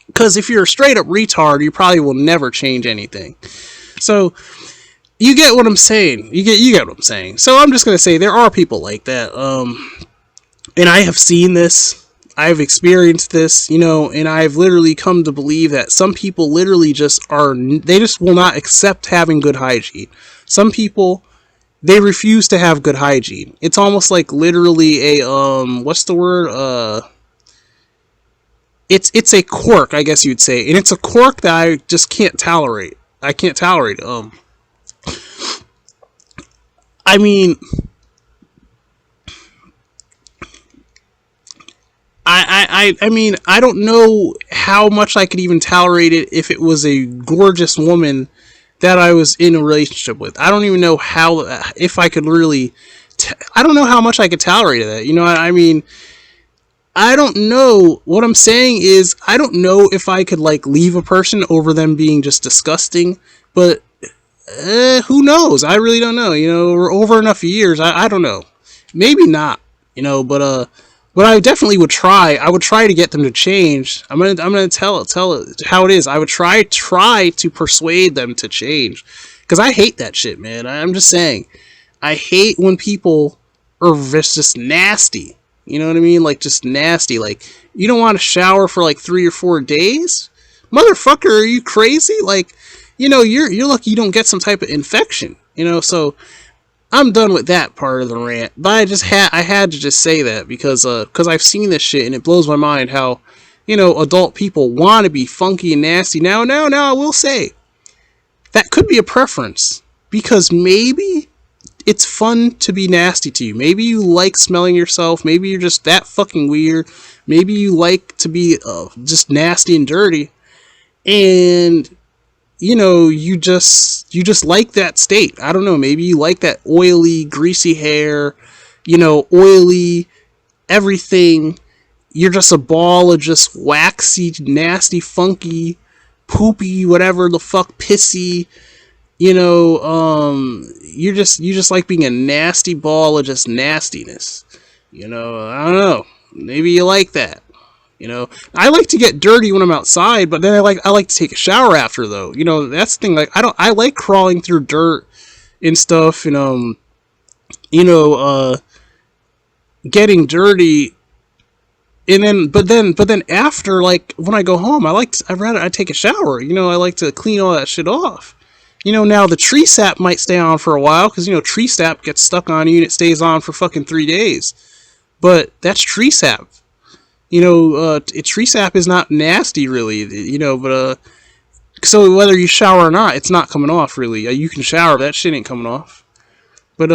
Because if you're a straight up retard, you probably will never change anything. So, you get what I'm saying. You get what I'm saying. So I'm just going to say there are people like that. And I have seen this. I've experienced this, you know, and I've literally come to believe that some people literally they just will not accept having good hygiene. Some people, they refuse to have good hygiene. It's almost like literally a, what's the word? It's a quirk, I guess you'd say. And it's a quirk that I just can't tolerate. I can't tolerate. I mean, I mean, I don't know how much I could even tolerate it if it was a gorgeous woman that I was in a relationship with. I don't even know how, if I could really, I don't know how much I could tolerate that. You know, I mean, I don't know. What I'm saying is, I don't know if I could, like, leave a person over them being just disgusting, but who knows? I really don't know. You know, we're over enough years. I don't know. Maybe not, you know, but But I definitely would try. I would try to get them to change. I'm gonna tell it how it is. I would try to persuade them to change, because I hate that shit, man. I'm just saying, I hate when people are just nasty. You know what I mean? Like, just nasty. Like, you don't want to shower for like 3 or 4 days, motherfucker? Are you crazy? Like, you know, you're lucky you don't get some type of infection. You know, so I'm done with that part of the rant, but I had to just say that because I've seen this shit and it blows my mind how, you know, adult people want to be funky and nasty. Now, I will say that could be a preference, because maybe it's fun to be nasty to you. Maybe you like smelling yourself. Maybe you're just that fucking weird. Maybe you like to be just nasty and dirty, and you know, you just like that state. I don't know, maybe you like that oily, greasy hair, you know, oily everything. You're just a ball of just waxy, nasty, funky, poopy, whatever the fuck, pissy, you know, you just like being a nasty ball of just nastiness. You know, I don't know. Maybe you like that. You know, I like to get dirty when I'm outside, but then I like to take a shower after, though. You know, that's the thing. Like, I like crawling through dirt and stuff, and getting dirty, and then after, like, when I go home, I take a shower. You know, I like to clean all that shit off. You know, now the tree sap might stay on for a while, because, you know, tree sap gets stuck on you and it stays on for fucking 3 days. But that's tree sap. You know, tree sap is not nasty, really, you know, but, so whether you shower or not, it's not coming off, really. You can shower, but that shit ain't coming off. But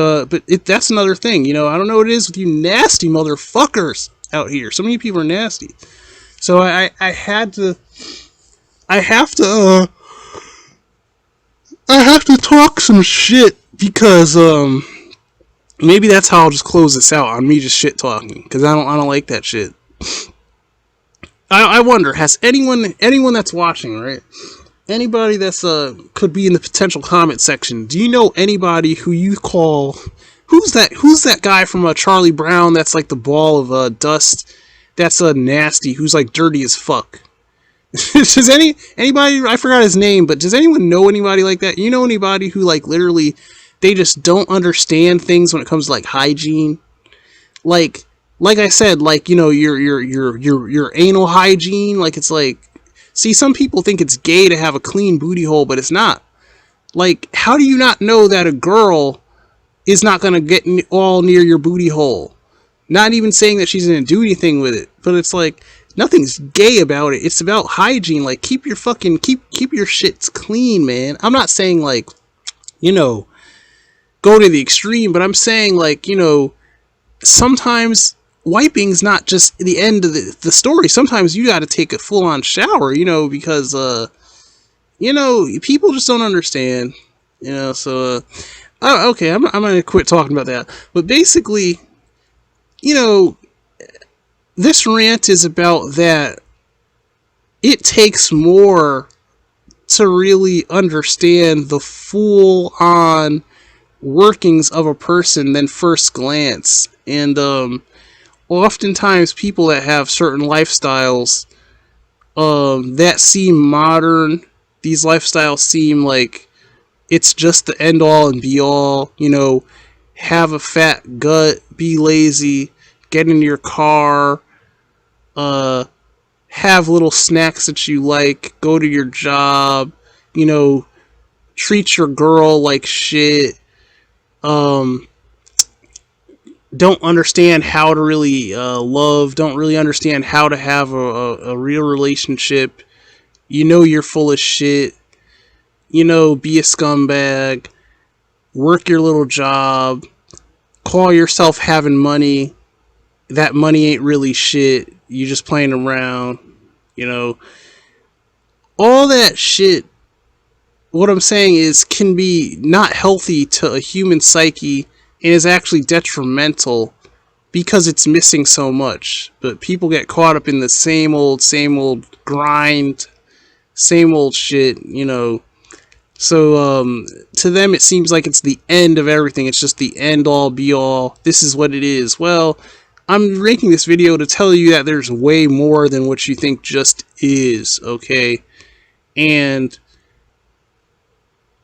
that's another thing, you know, I don't know what it is with you nasty motherfuckers out here. So many people are nasty. So I have to talk some shit, because, maybe that's how I'll just close this out, on me just shit talking, because I don't like that shit. I wonder, has anyone that's watching, right? Anybody that's could be in the potential comment section. Do you know anybody who you call, who's that guy from Charlie Brown that's like the ball of dust, that's nasty, who's like dirty as fuck? Does anybody, I forgot his name, but does anyone know anybody like that? You know anybody who, like, literally they just don't understand things when it comes to, like, hygiene? Like I said, like, you know, your anal hygiene, like, it's like, see, some people think it's gay to have a clean booty hole, but it's not. Like, how do you not know that a girl is not gonna get all near your booty hole? Not even saying that she's gonna do anything with it, but it's like, nothing's gay about it. It's about hygiene. Like, keep your shits clean, man. I'm not saying, like, you know, go to the extreme, but I'm saying, like, you know, sometimes wiping's not just the end of the story. Sometimes you gotta take a full-on shower, you know, because, you know, people just don't understand, you know, so, okay, I'm gonna quit talking about that. But basically, you know, this rant is about that it takes more to really understand the full-on workings of a person than first glance. And, oftentimes people that have certain lifestyles that seem modern, these lifestyles seem like it's just the end all and be all, you know, have a fat gut, be lazy, get in your car, have little snacks that you like, go to your job, you know, treat your girl like shit, don't understand how to really love, don't really understand how to have a real relationship, you know, you're full of shit, you know, be a scumbag, work your little job, call yourself having money, that money ain't really shit, you just playing around, you know, all that shit. What I'm saying is, can be not healthy to a human psyche, and is actually detrimental because it's missing so much. But people get caught up in the same old grind, same old shit, you know. So, to them it seems like it's the end of everything. It's just the end all be all. This is what it is. Well, I'm making this video to tell you that there's way more than what you think just is, okay? And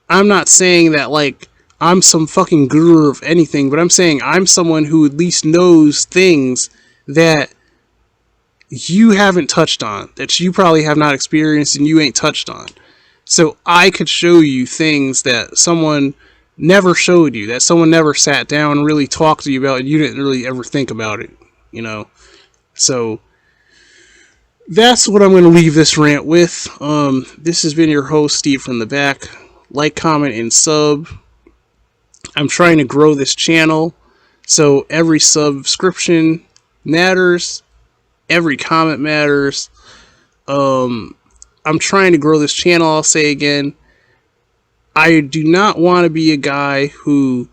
I'm not saying that, like, I'm some fucking guru of anything, but I'm saying I'm someone who at least knows things that you haven't touched on, that you probably have not experienced and you ain't touched on. So I could show you things that someone never showed you, that someone never sat down and really talked to you about, and you didn't really ever think about it, you know? So that's what I'm going to leave this rant with. This has been your host, Steve from the back. Like, comment, and sub. I'm trying to grow this channel, so every subscription matters. Every comment matters. I'm trying to grow this channel, I'll say again. I do not want to be a guy who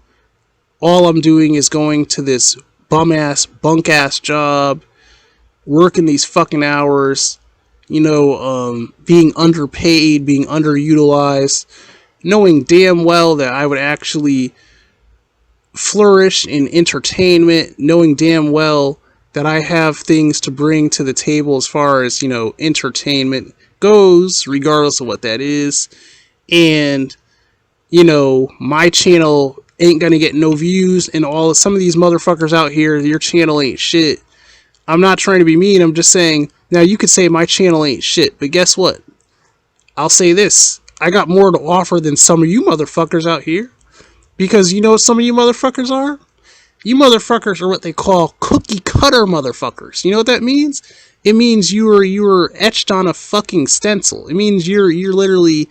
all I'm doing is going to this bum-ass, bunk-ass job, working these fucking hours, you know, being underpaid, being underutilized, knowing damn well that I would actually flourish in entertainment, knowing damn well that I have things to bring to the table as far as, you know, entertainment goes, regardless of what that is. And, you know, my channel ain't gonna get no views, and some of these motherfuckers out here, your channel ain't shit. I'm not trying to be mean, I'm just saying, now you could say my channel ain't shit, but guess what? I'll say this, I got more to offer than some of you motherfuckers out here. Because you know what some of you motherfuckers are? You motherfuckers are what they call cookie cutter motherfuckers. You know what that means? It means you were etched on a fucking stencil. It means you're literally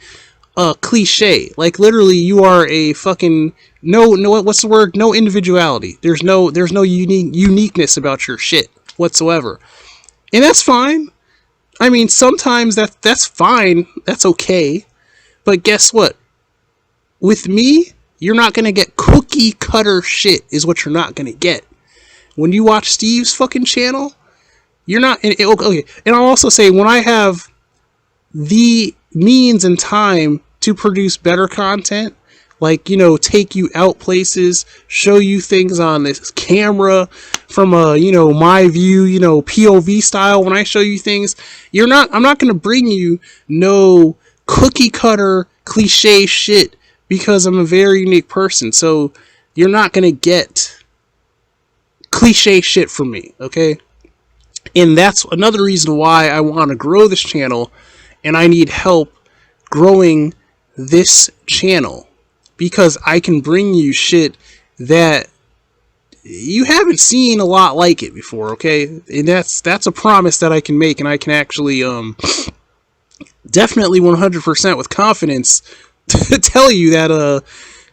a cliche. Like, literally, you are a fucking what's the word? No individuality. There's no uniqueness about your shit whatsoever. And that's fine. I mean, sometimes that's fine. That's okay. But guess what? With me, you're not going to get cookie cutter shit is what you're not going to get. When you watch Steve's fucking channel, you're not... Okay, and I'll also say, when I have the means and time to produce better content, like, you know, take you out places, show you things on this camera from a, you know, my view, you know, POV style, when I show you things, I'm not going to bring you no cookie cutter cliche shit, because I'm a very unique person. So you're not going to get cliche shit from me, okay? And that's another reason why I want to grow this channel, and I need help growing this channel, because I can bring you shit that you haven't seen a lot like it before, okay? And that's a promise that I can make, and I can actually definitely 100% with confidence to tell you that,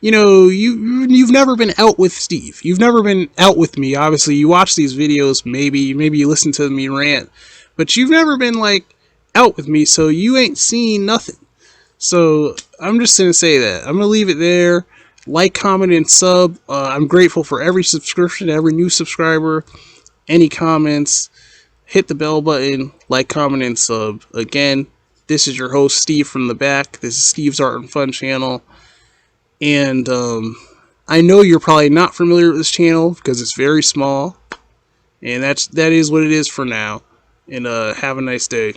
you know, you've never been out with Steve. You've never been out with me. Obviously, you watch these videos, maybe you listen to me rant, but you've never been, like, out with me, so you ain't seen nothing. So I'm just gonna say that. I'm gonna leave it there. Like, comment, and sub. I'm grateful for every subscription, every new subscriber, any comments. Hit the bell button, like, comment, and sub. Again, this is your host, Steve from the back. This is Steve's Art and Fun channel. And I know you're probably not familiar with this channel because it's very small. And that is what it is for now. And have a nice day.